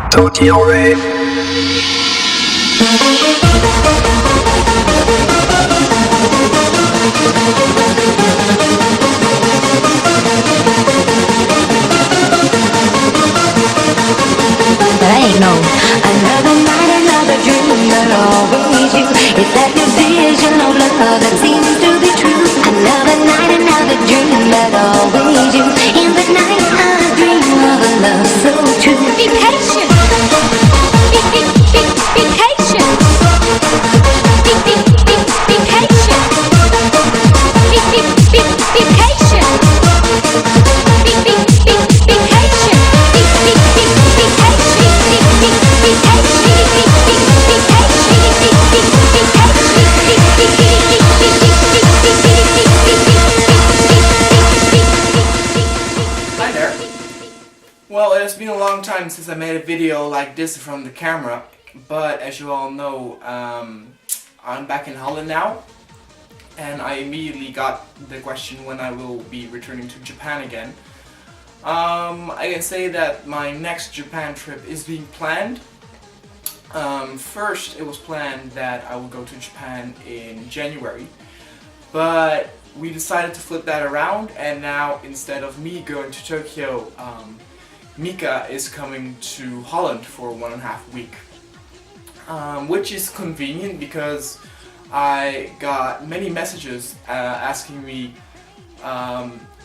But I ain't no another night, another dream that always you. Is that your vision of love that seems to be true? Another night, another dream that always you. In the night I dream of a love so true. Be patient. Be patient. Be patient. Be patient. Hi there. Well, it has been a long time since I made a video like this from the camera, but as you all know, I'm back in Holland now, and I immediately got the question when I will be returning to Japan again. I can say that my next Japan trip is being planned. First, it was planned that I would go to Japan in January, but we decided to flip that around, and now instead of me going to Tokyo, Mika is coming to Holland for 1.5 weeks, which is convenient because I got many messages asking me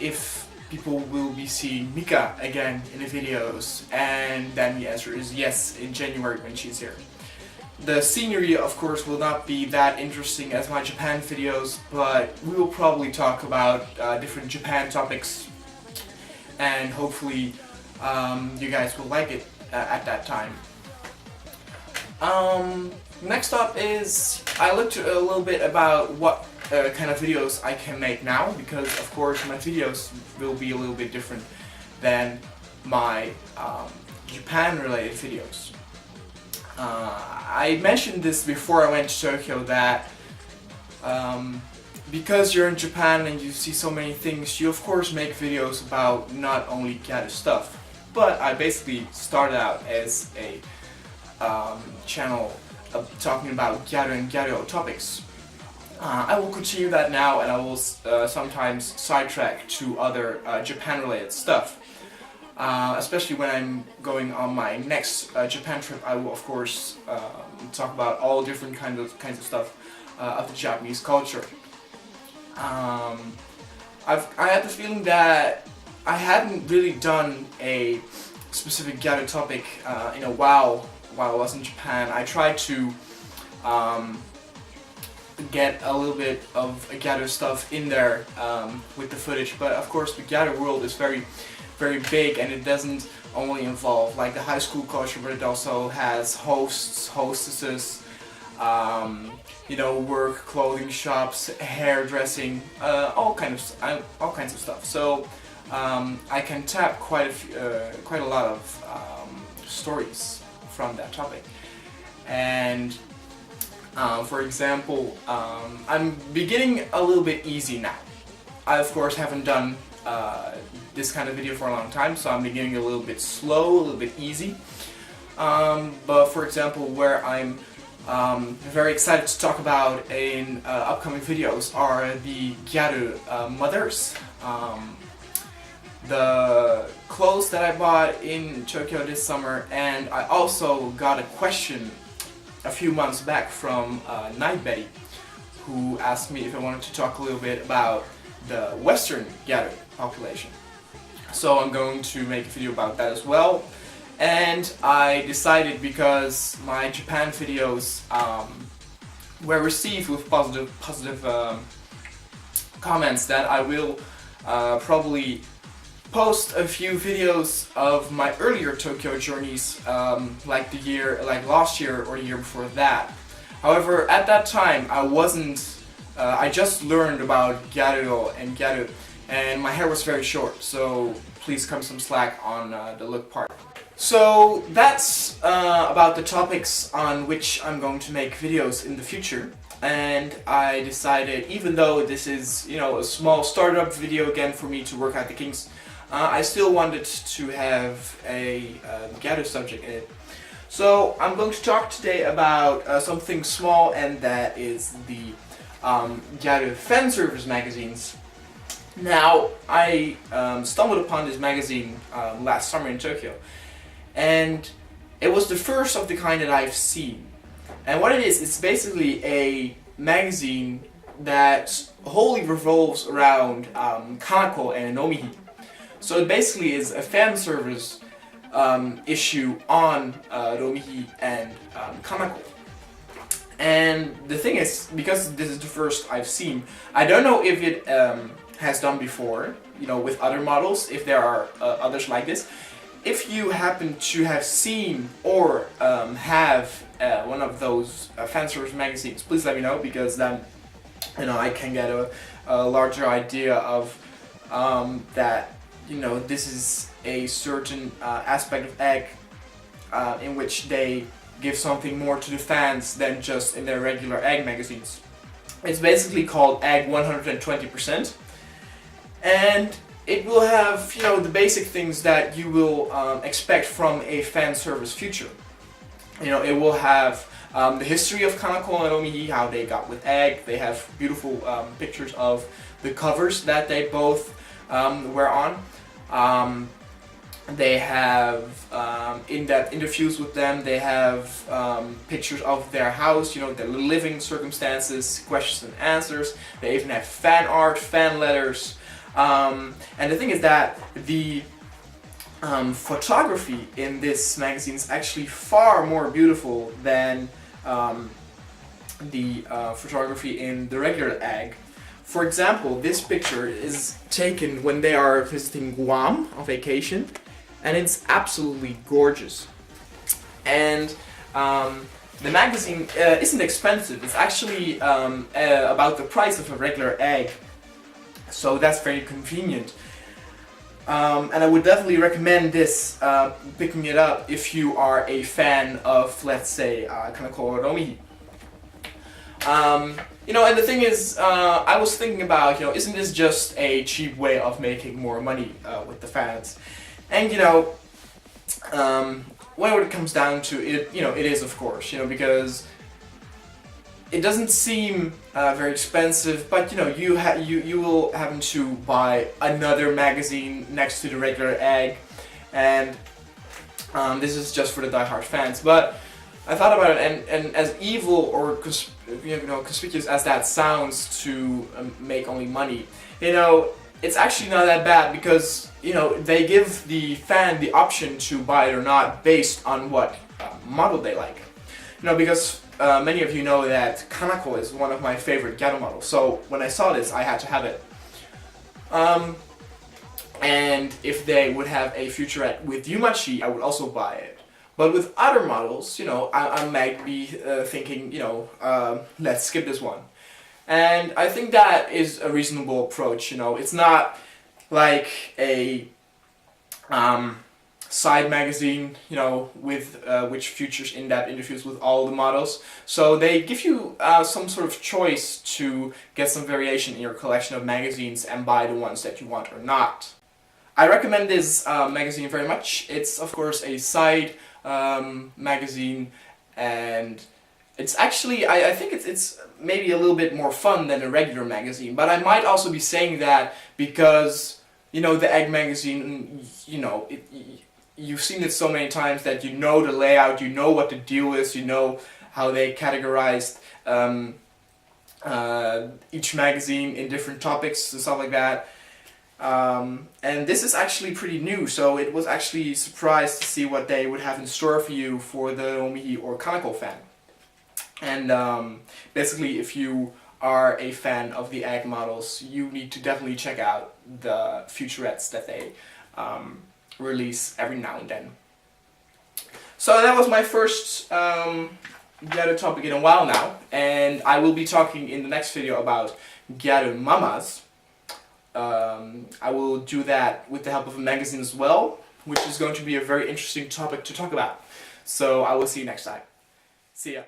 if people will be seeing Mika again in the videos, and then the answer is yes, in January when she's here. The scenery, of course, will not be that interesting as my Japan videos, but we will probably talk about different Japan topics, and hopefully you guys will like it at that time. Next up is, I looked a little bit about what kind of videos I can make now, because of course my videos will be a little bit different than my Japan related videos. I mentioned this before I went to Tokyo that because you're in Japan and you see so many things, you of course make videos about not only Gyaru stuff, but I basically started out as a channel talking about Gyaru and Gyaru topics. I will continue that now, and I will sometimes sidetrack to other Japan related stuff. Especially when I'm going on my next Japan trip, I will of course talk about all different kinds of stuff of the Japanese culture. I had the feeling that I hadn't really done a specific Gyaru topic in a while I was in Japan. I tried to get a little bit of Gyaru stuff in there with the footage, but of course the Gyaru world is very big, and it doesn't only involve like the high school culture, but it also has hosts, hostesses, you know, work, clothing shops, hairdressing, all kinds of stuff. So I can tap quite a lot of stories from that topic. And for example, I'm beginning a little bit easy now. I of course haven't done this kind of video for a long time, so I'm beginning a little bit slow, a little bit easy. But for example, where I'm very excited to talk about in upcoming videos are the Gyaru mothers. The clothes that I bought in Tokyo this summer, and I also got a question a few months back from Night Betty, who asked me if I wanted to talk a little bit about the Western Gyaru population. So I'm going to make a video about that as well. And I decided, because my Japan videos were received with positive comments, that I will probably post a few videos of my earlier Tokyo journeys, like last year or the year before that. However, at that time I I just learned about Gyaru and Gyaru, and my hair was very short, so please cut some slack on the look part. So that's about the topics on which I'm going to make videos in the future. And I decided, even though this is, you know, a small startup video again for me to work out the kinks, I still wanted to have a Gyaru subject in it. So I'm going to talk today about something small, and that is the Gyaru fan service magazines. Now, I stumbled upon this magazine last summer in Tokyo, and it was the first of the kind that I've seen. And what it is, it's basically a magazine that wholly revolves around Kanako and Romihi. So it basically is a fan service issue on Romihi and Kanako. And the thing is, because this is the first I've seen, I don't know if it has done before, with other models, if there are others like this. If you happen to have seen or have one of those fan service magazines, please let me know, because then I can get a larger idea of that. This is a certain aspect of egg in which they give something more to the fans than just in their regular egg magazines. It's basically called Egg 120%, and it will have the basic things that you will expect from a fan service feature. It will have the history of Kanako and Romihi, how they got with egg. They have beautiful pictures of the covers that they both were on. They have in-depth interviews with them. They have pictures of their house, their living circumstances, questions and answers. They even have fan art, fan letters. And the thing is that the photography in this magazine is actually far more beautiful than the photography in the regular egg. For example, this picture is taken when they are visiting Guam on vacation, and it's absolutely gorgeous. And the magazine isn't expensive. It's actually about the price of a regular egg, so that's very convenient. And I would definitely recommend this, picking it up if you are a fan of, let's say, Kanako or Romihi. And the thing is, I was thinking about, isn't this just a cheap way of making more money with the fans? And when it comes down to it, it is, of course, because it doesn't seem very expensive, but you will happen to buy another magazine next to the regular egg, and this is just for the diehard fans. But I thought about it, and as evil or conspicuous as that sounds to make only money, it's actually not that bad, because they give the fan the option to buy it or not based on what model they like. Because many of you know that Kanako is one of my favorite Gyaru models, so when I saw this, I had to have it. And if they would have a featurette with Yumachi, I would also buy it. But with other models, I might be thinking, let's skip this one. And I think that is a reasonable approach. It's not like a side magazine, with which features in-depth interviews with all the models. So they give you some sort of choice to get some variation in your collection of magazines and buy the ones that you want or not. I recommend this magazine very much. It's of course a side magazine, and it's actually, I think it's maybe a little bit more fun than a regular magazine, but I might also be saying that because the egg magazine, you've seen it so many times that you know the layout, you know what the deal is, you know how they categorized each magazine in different topics and stuff like that. And this is actually pretty new, so it was actually surprised to see what they would have in store for you for the Romihi or Kanako fan. And basically, if you are a fan of the egg models, you need to definitely check out the featurettes that they release every now and then. So that was my first Gyaru topic in a while now, and I will be talking in the next video about Gyaru mamas. I will do that with the help of a magazine as well, which is going to be a very interesting topic to talk about. So I will see you next time. See ya.